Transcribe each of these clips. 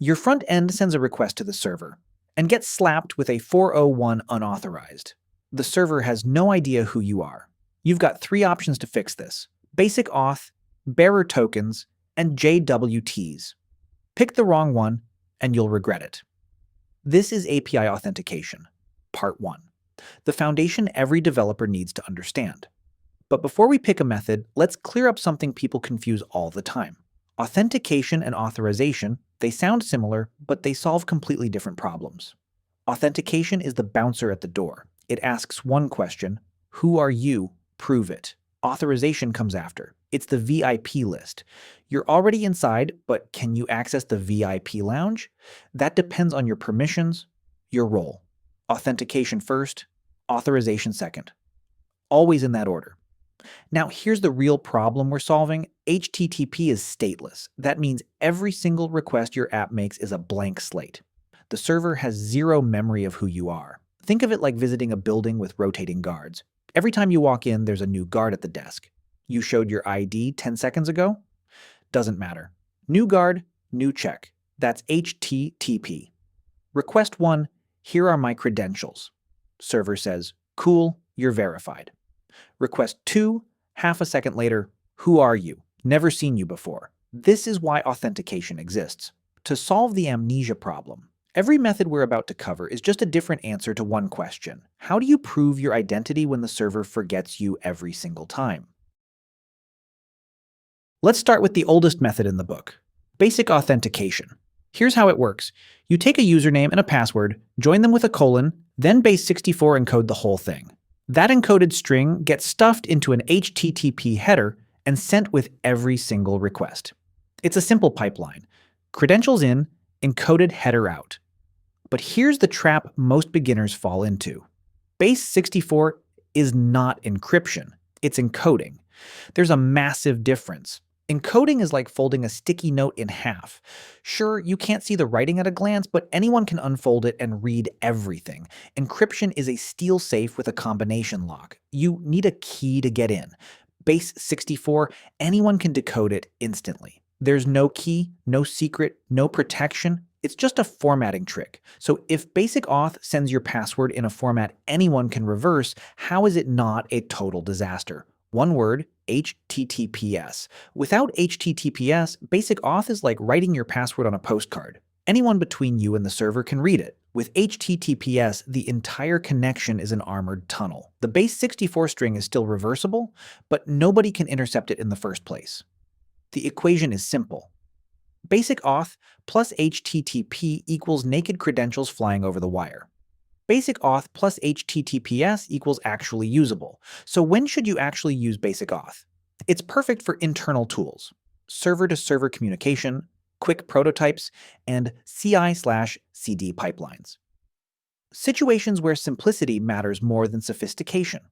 Your front end sends a request to the server and gets slapped with a 401 unauthorized. The server has no idea who you are. You've got three options to fix this: basic auth, bearer tokens, and JWTs. Pick the wrong one, and you'll regret it. This is API Authentication, Part 1. The foundation every developer needs to understand. But before we pick a method, let's clear up something people confuse all the time. Authentication and authorization, they sound similar, but they solve completely different problems. Authentication is the bouncer at the door. It asks one question: who are you? Prove it. Authorization comes after. It's the VIP list. You're already inside, but can you access the VIP lounge? That depends on your permissions, your role. Authentication first, authorization second. Always in that order. Now, here's the real problem we're solving. HTTP is stateless. That means every single request your app makes is a blank slate. The server has zero memory of who you are. Think of it like visiting a building with rotating guards. Every time you walk in, there's a new guard at the desk. You showed your ID 10 seconds ago? Doesn't matter. New guard, new check. That's HTTP. Request 1, here are my credentials. Server says, cool, you're verified. Request 2, half a second later, who are you? Never seen you before. This is why authentication exists. To solve the amnesia problem. Every method we're about to cover is just a different answer to one question. How do you prove your identity when the server forgets you every single time? Let's start with the oldest method in the book: basic authentication. Here's how it works. You take a username and a password, join them with a colon, then base 64 encode the whole thing. That encoded string gets stuffed into an HTTP header and sent with every single request. It's a simple pipeline. Credentials in, encoded header out. But here's the trap most beginners fall into. Base 64 is not encryption, it's encoding. There's a massive difference. Encoding is like folding a sticky note in half. Sure, you can't see the writing at a glance, but anyone can unfold it and read everything. Encryption is a steel safe with a combination lock. You need a key to get in. Base 64, anyone can decode it instantly. There's no key, no secret, no protection. It's just a formatting trick. So if basic auth sends your password in a format anyone can reverse, how is it not a total disaster? One word, HTTPS. Without HTTPS, basic auth is like writing your password on a postcard. Anyone between you and the server can read it. With HTTPS, the entire connection is an armored tunnel. The base 64 string is still reversible, but nobody can intercept it in the first place. The equation is simple. Basic auth plus HTTP equals naked credentials flying over the wire. Basic auth plus HTTPS equals actually usable. So when should you actually use basic auth? It's perfect for internal tools: server-to-server communication, quick prototypes, and CI/CD pipelines. Situations where simplicity matters more than sophistication.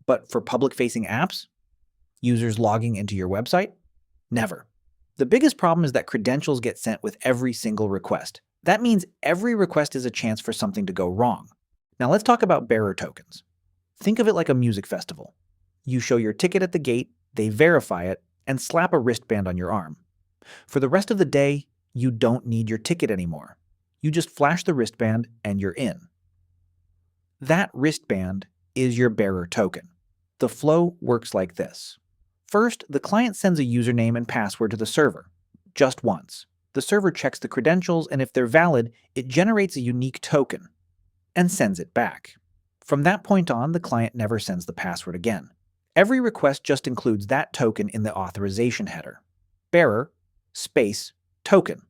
But for public-facing apps? Users logging into your website? Never. The biggest problem is that credentials get sent with every single request. That means every request is a chance for something to go wrong. Now let's talk about bearer tokens. Think of it like a music festival. You show your ticket at the gate, they verify it, and slap a wristband on your arm. For the rest of the day, you don't need your ticket anymore. You just flash the wristband and you're in. That wristband is your bearer token. The flow works like this. First, the client sends a username and password to the server, just once. The server checks the credentials, and if they're valid, it generates a unique token and sends it back. From that point on, the client never sends the password again. Every request just includes that token in the authorization header. Bearer, space, token.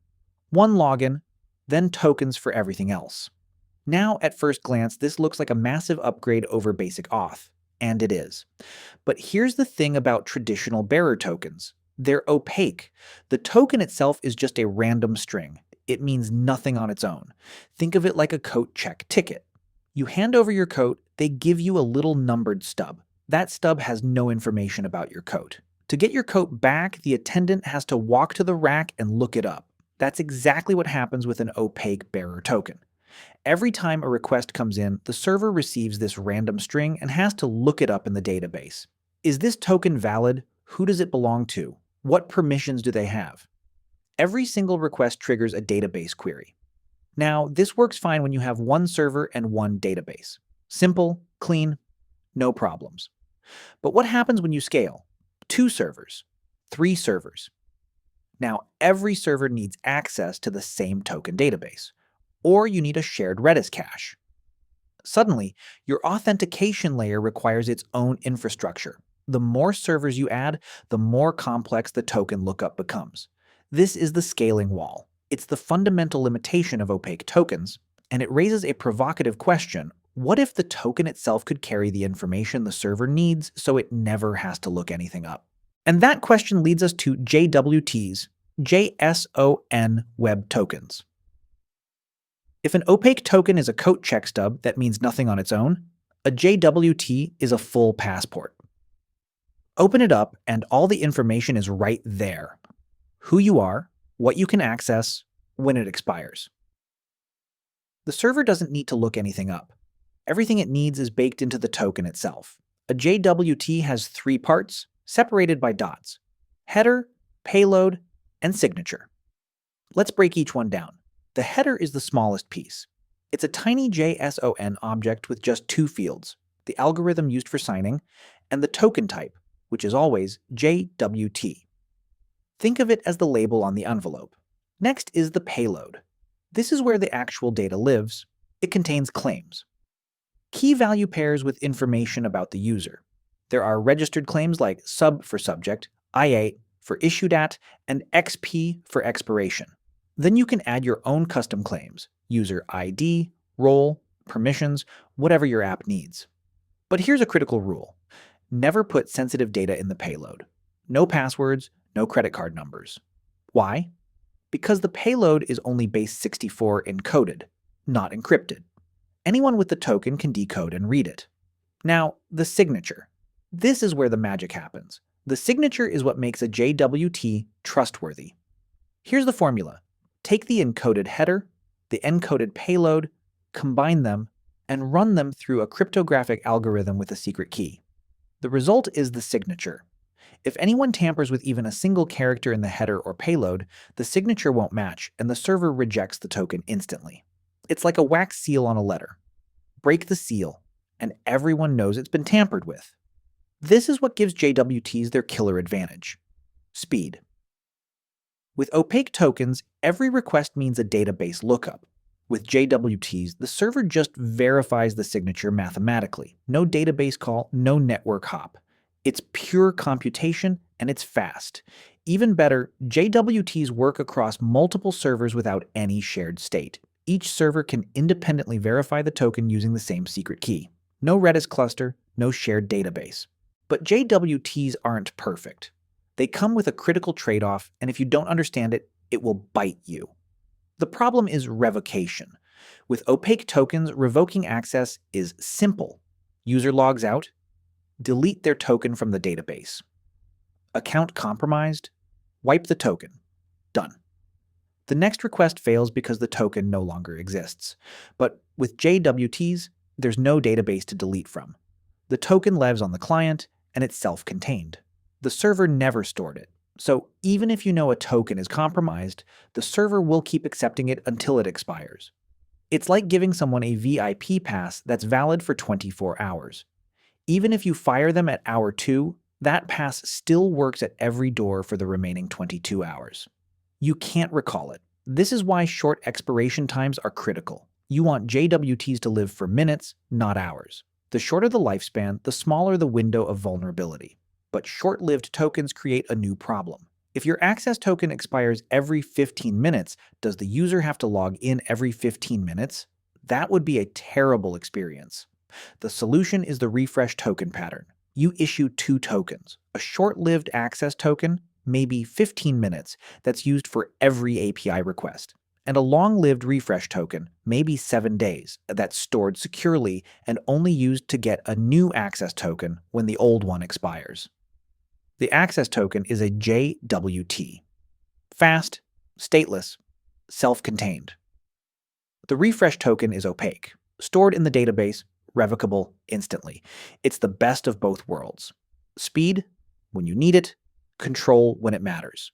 One login, then tokens for everything else. Now, at first glance, this looks like a massive upgrade over basic auth. And it is. But here's the thing about traditional bearer tokens. They're opaque. The token itself is just a random string. It means nothing on its own. Think of it like a coat check ticket. You hand over your coat, they give you a little numbered stub. That stub has no information about your coat. To get your coat back, the attendant has to walk to the rack and look it up. That's exactly what happens with an opaque bearer token. Every time a request comes in, the server receives this random string and has to look it up in the database. Is this token valid? Who does it belong to? What permissions do they have? Every single request triggers a database query. Now, this works fine when you have one server and one database. Simple, clean, no problems. But what happens when you scale? 2 servers, 3 servers. Now, every server needs access to the same token database, or you need a shared Redis cache. Suddenly, your authentication layer requires its own infrastructure. The more servers you add, the more complex the token lookup becomes. This is the scaling wall. It's the fundamental limitation of opaque tokens, and it raises a provocative question. What if the token itself could carry the information the server needs so it never has to look anything up? And that question leads us to JWTs, JSON Web Tokens. If an opaque token is a coat check stub that means nothing on its own, a JWT is a full passport. Open it up and all the information is right there. Who you are, what you can access, when it expires. The server doesn't need to look anything up. Everything it needs is baked into the token itself. A JWT has 3 parts, separated by dots: header, payload, and signature. Let's break each one down. The header is the smallest piece. It's a tiny JSON object with just 2 fields, the algorithm used for signing, and the token type, which is always JWT. Think of it as the label on the envelope. Next is the payload. This is where the actual data lives. It contains claims. Key value pairs with information about the user. There are registered claims like sub for subject, I8 for issued at, and XP for expiration. Then you can add your own custom claims, user ID, role, permissions, whatever your app needs. But here's a critical rule. Never put sensitive data in the payload. No passwords, no credit card numbers. Why? Because the payload is only base 64 encoded, not encrypted. Anyone with the token can decode and read it. Now, the signature. This is where the magic happens. The signature is what makes a JWT trustworthy. Here's the formula. Take the encoded header, the encoded payload, combine them, and run them through a cryptographic algorithm with a secret key. The result is the signature. If anyone tampers with even a single character in the header or payload, the signature won't match and the server rejects the token instantly. It's like a wax seal on a letter. Break the seal, and everyone knows it's been tampered with. This is what gives JWTs their killer advantage: speed. With opaque tokens, every request means a database lookup. With JWTs, the server just verifies the signature mathematically. No database call, no network hop. It's pure computation, and it's fast. Even better, JWTs work across multiple servers without any shared state. Each server can independently verify the token using the same secret key. No Redis cluster, no shared database. But JWTs aren't perfect. They come with a critical trade-off, and if you don't understand it, it will bite you. The problem is revocation. With opaque tokens, revoking access is simple. User logs out, delete their token from the database. Account compromised, wipe the token. Done. The next request fails because the token no longer exists. But with JWTs, there's no database to delete from. The token lives on the client, and it's self-contained. The server never stored it. So even if you know a token is compromised, the server will keep accepting it until it expires. It's like giving someone a VIP pass that's valid for 24 hours. Even if you fire them at hour 2, that pass still works at every door for the remaining 22 hours. You can't recall it. This is why short expiration times are critical. You want JWTs to live for minutes, not hours. The shorter the lifespan, the smaller the window of vulnerability. But short-lived tokens create a new problem. If your access token expires every 15 minutes, does the user have to log in every 15 minutes? That would be a terrible experience. The solution is the refresh token pattern. You issue 2 tokens. A short-lived access token, maybe 15 minutes, that's used for every API request. And a long-lived refresh token, maybe 7 days, that's stored securely and only used to get a new access token when the old one expires. The access token is a JWT. Fast, stateless, self-contained. The refresh token is opaque, stored in the database, revocable instantly. It's the best of both worlds. Speed, when you need it, control when it matters.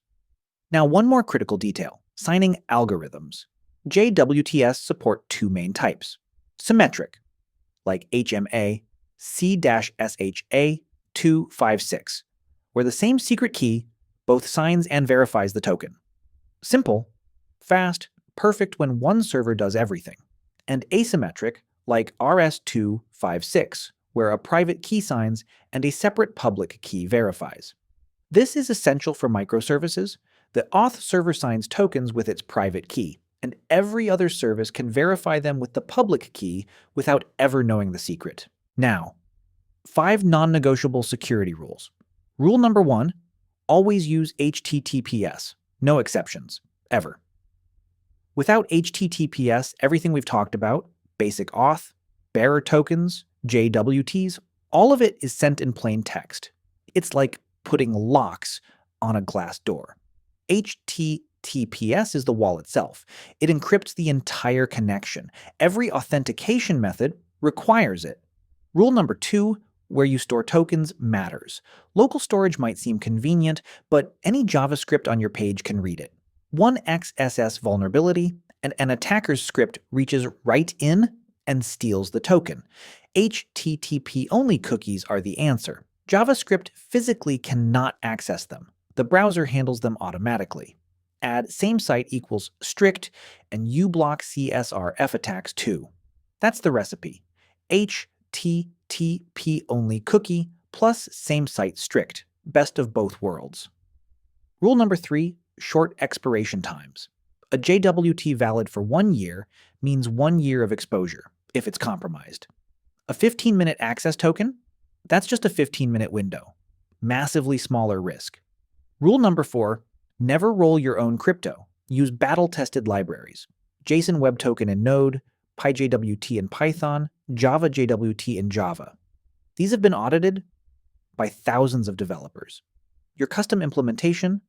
Now, one more critical detail: signing algorithms. JWTs support two main types: symmetric, like HMA C-SHA256, where the same secret key both signs and verifies the token. Simple, fast, perfect when one server does everything. And asymmetric, like RS256, where a private key signs and a separate public key verifies. This is essential for microservices. The Auth server signs tokens with its private key, and every other service can verify them with the public key without ever knowing the secret. Now, 5 non-negotiable security rules. Rule number 1, always use HTTPS. No exceptions, ever. Without HTTPS, everything we've talked about, basic auth, bearer tokens, JWTs, all of it is sent in plain text. It's like putting locks on a glass door. HTTPS is the wall itself. It encrypts the entire connection. Every authentication method requires it. Rule number 2, where you store tokens matters. Local storage might seem convenient, but any JavaScript on your page can read it. One XSS vulnerability, and an attacker's script reaches right in and steals the token. HTTP-only cookies are the answer. JavaScript physically cannot access them. The browser handles them automatically. Add same site equals strict, and you block CSRF attacks too. That's the recipe. HTTP-only cookie plus same site strict. Best of both worlds. Rule number 3, short expiration times. A JWT valid for 1 year means 1 year of exposure, if it's compromised. A 15-minute access token? That's just a 15-minute window. Massively smaller risk. Rule number 4, never roll your own crypto. Use battle-tested libraries. JSON Web Token in Node, PyJWT in Python, Java JWT in Java. These have been audited by thousands of developers. Your custom implementation,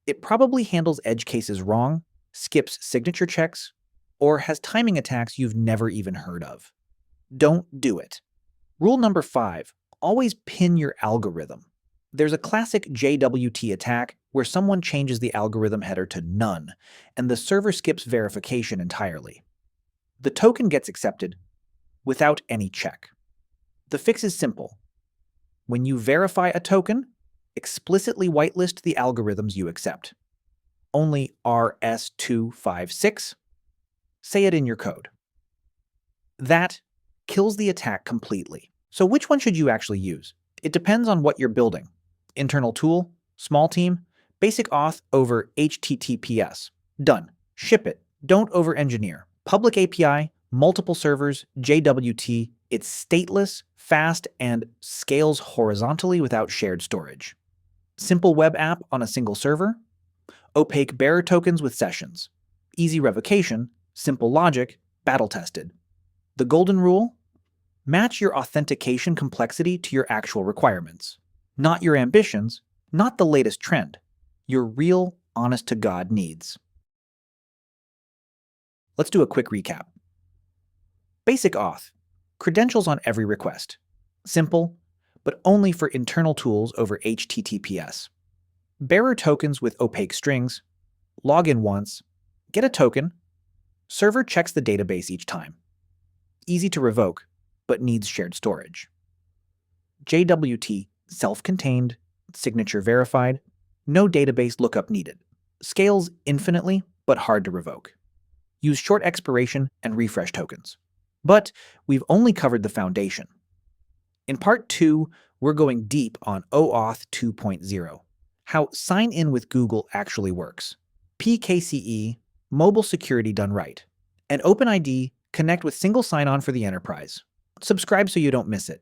it probably handles edge cases wrong, skips signature checks, or has timing attacks you've never even heard of. Don't do it. Rule number 5, always pin your algorithm. There's a classic JWT attack where someone changes the algorithm header to none, and the server skips verification entirely. The token gets accepted without any check. The fix is simple. When you verify a token, explicitly whitelist the algorithms you accept. Only RS256. Say it in your code. That kills the attack completely. So which one should you actually use? It depends on what you're building. Internal tool, small team, basic auth over HTTPS. Done. Ship it. Don't over-engineer. Public API, multiple servers, JWT, it's stateless, fast, and scales horizontally without shared storage. Simple web app on a single server. Opaque bearer tokens with sessions. Easy revocation, simple logic, battle-tested. The golden rule? Match your authentication complexity to your actual requirements. Not your ambitions, not the latest trend. Your real, honest-to-God needs. Let's do a quick recap. Basic auth. Credentials on every request. Simple, but only for internal tools over HTTPS. Bearer tokens with opaque strings. Log in once. Get a token. Server checks the database each time. Easy to revoke, but needs shared storage. JWT, self-contained, signature verified, no database lookup needed. Scales infinitely, but hard to revoke. Use short expiration and refresh tokens. But we've only covered the foundation. In part 2, we're going deep on OAuth 2.0, how sign-in with Google actually works, PKCE, mobile security done right, and OpenID, connect with single sign-on for the enterprise. Subscribe so you don't miss it.